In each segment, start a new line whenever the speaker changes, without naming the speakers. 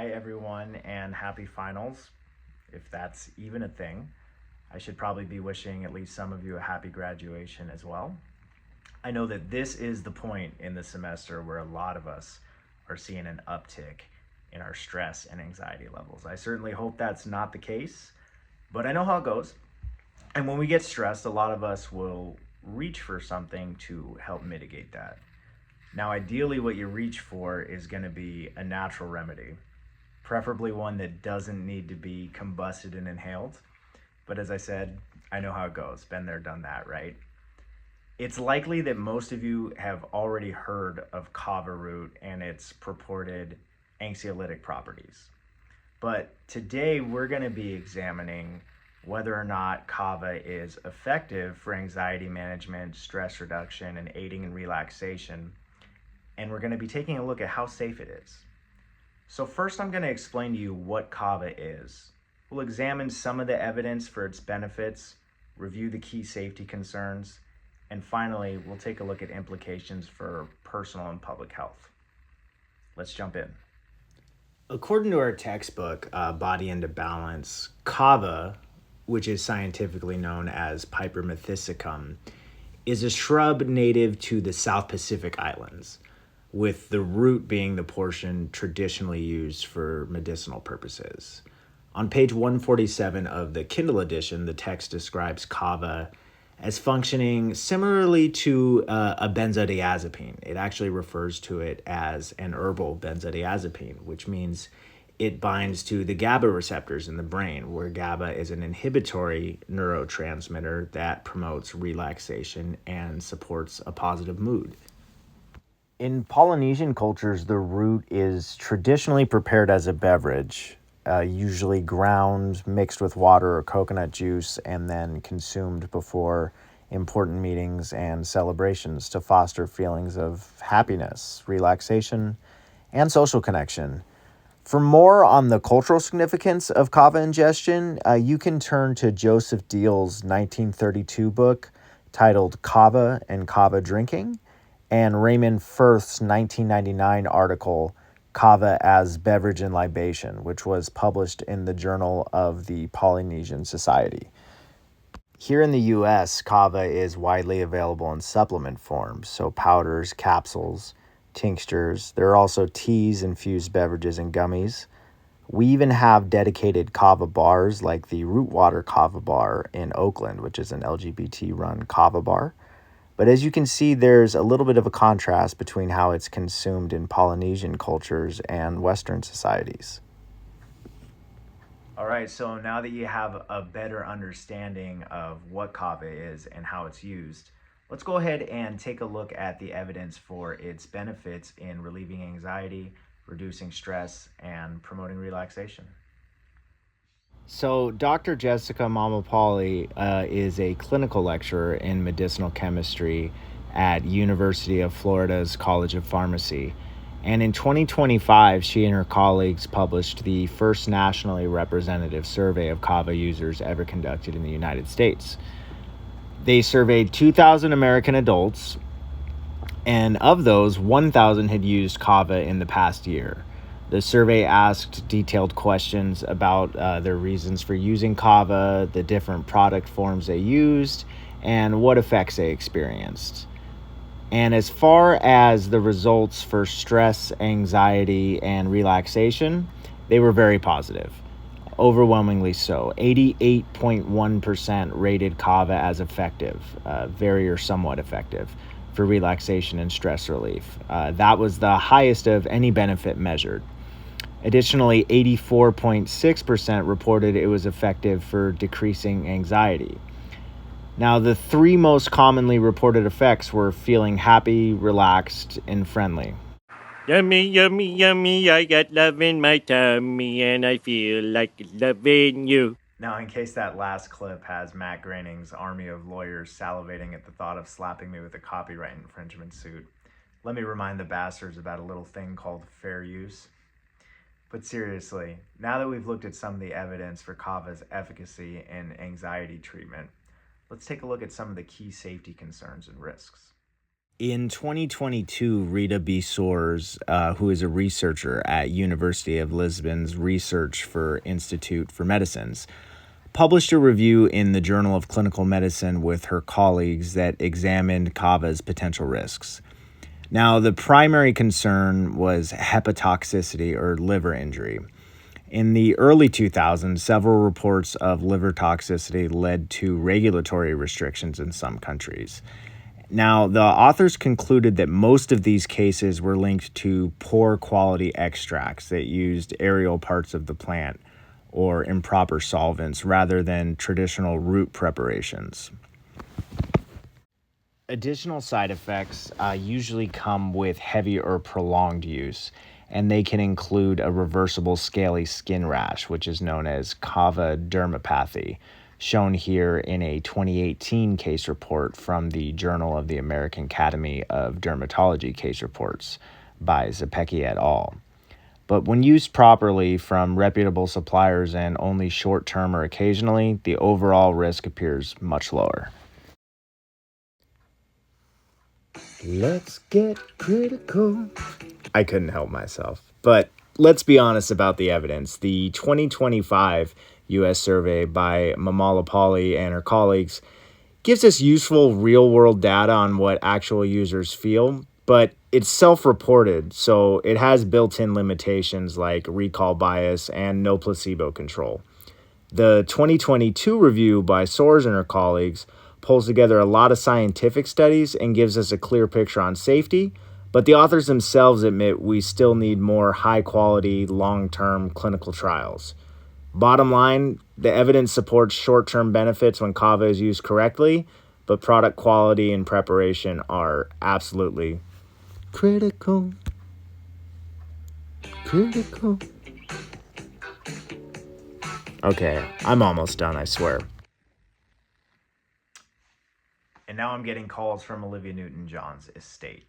Hi everyone, and happy finals, if that's even a thing. I should probably be wishing at least some of you a happy graduation as well. I know that this is the point in the semester where a lot of us are seeing an uptick in our stress and anxiety levels. I certainly hope that's not the case, but I know how it goes. And when we get stressed, a lot of us will reach for something to help mitigate that. Now, ideally, what you reach for is going to be a natural remedy, preferably one that doesn't need to be combusted and inhaled. But as I said, I know how it goes. Been there, done that, right? It's likely that most of you have already heard of kava root and its purported anxiolytic properties. But today we're going to be examining whether or not kava is effective for anxiety management, stress reduction, and aiding in relaxation. And we're going to be taking a look at how safe it is. So first I'm going to explain to you what kava is. We'll examine some of the evidence for its benefits, review the key safety concerns, and finally we'll take a look at implications for personal and public health. Let's jump in. According to our textbook, Body into Balance, kava, which is scientifically known as Piper methysticum, is a shrub native to the South Pacific Islands, with the root being the portion traditionally used for medicinal purposes. On page 147 of the Kindle edition, the text describes kava as functioning similarly to a benzodiazepine. It actually refers to it as an herbal benzodiazepine, which means it binds to the GABA receptors in the brain, where GABA is an inhibitory neurotransmitter that promotes relaxation and supports a positive mood. In Polynesian cultures, the root is traditionally prepared as a beverage, usually ground, mixed with water or coconut juice, and then consumed before important meetings and celebrations to foster feelings of happiness, relaxation, and social connection. For more on the cultural significance of kava ingestion, you can turn to Joseph Deal's 1932 book titled Kava and Kava Drinking, and Raymond Firth's 1999 article, Kava as Beverage and Libation, which was published in the Journal of the Polynesian Society. Here in the U.S., kava is widely available in supplement forms, so powders, capsules, tinctures. There are also teas, infused beverages, and gummies. We even have dedicated kava bars like the Rootwater Kava Bar in Oakland, which is an LGBT-run kava bar. But as you can see, there's a little bit of a contrast between how it's consumed in Polynesian cultures and Western societies. All right, so now that you have a better understanding of what kava is and how it's used, let's go ahead and take a look at the evidence for its benefits in relieving anxiety, reducing stress, and promoting relaxation. So Dr. Jessica Mamapali is a clinical lecturer in medicinal chemistry at University of Florida's College of Pharmacy. And in 2025, she and her colleagues published the first nationally representative survey of kava users ever conducted in the United States. They surveyed 2,000 American adults, and of those, 1,000 had used kava in the past year. The survey asked detailed questions about their reasons for using kava, the different product forms they used, and what effects they experienced. And as far as the results for stress, anxiety, and relaxation, they were very positive. Overwhelmingly so. 88.1% rated kava as effective, very or somewhat effective, for relaxation and stress relief. That was the highest of any benefit measured. Additionally, 84.6% reported it was effective for decreasing anxiety. Now, the three most commonly reported effects were feeling happy, relaxed, and friendly.
Yummy, yummy, yummy, I got love in my tummy and I feel like loving you.
Now, in case that last clip has Matt Groening's army of lawyers salivating at the thought of slapping me with a copyright infringement suit, let me remind the bastards about a little thing called fair use. But seriously, now that we've looked at some of the evidence for kava's efficacy in anxiety treatment, let's take a look at some of the key safety concerns and risks. In 2022, Rita B. Soares, who is a researcher at University of Lisbon's Research for Institute for Medicines, published a review in the Journal of Clinical Medicine with her colleagues that examined Kava's potential risks. Now, the primary concern was hepatotoxicity or liver injury. In the early 2000s, several reports of liver toxicity led to regulatory restrictions in some countries. Now, the authors concluded that most of these cases were linked to poor quality extracts that used aerial parts of the plant or improper solvents rather than traditional root preparations. Additional side effects usually come with heavy or prolonged use, and they can include a reversible scaly skin rash, which is known as Kava dermopathy, shown here in a 2018 case report from the Journal of the American Academy of Dermatology case reports by Zepecki et al. But when used properly from reputable suppliers and only short-term or occasionally, the overall risk appears much lower. Let's get critical. I couldn't help myself. But let's be honest about the evidence. The 2025 U.S. survey by Mamalapalli and her colleagues gives us useful real-world data on what actual users feel, but it's self-reported, so it has built-in limitations like recall bias and no placebo control. The 2022 review by Soares and her colleagues pulls together a lot of scientific studies and gives us a clear picture on safety, but the authors themselves admit we still need more high-quality, long-term clinical trials. Bottom line, the evidence supports short-term benefits when Kava is used correctly, but product quality and preparation are absolutely critical. Critical. Okay, I'm almost done, I swear. And now I'm getting calls from Olivia Newton-John's estate.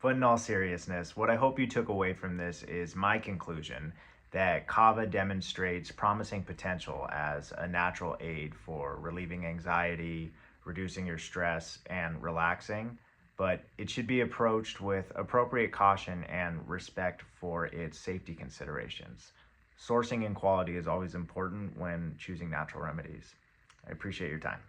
But in all seriousness, what I hope you took away from this is my conclusion that Kava demonstrates promising potential as a natural aid for relieving anxiety, reducing your stress, and relaxing, but it should be approached with appropriate caution and respect for its safety considerations. Sourcing and quality is always important when choosing natural remedies. I appreciate your time.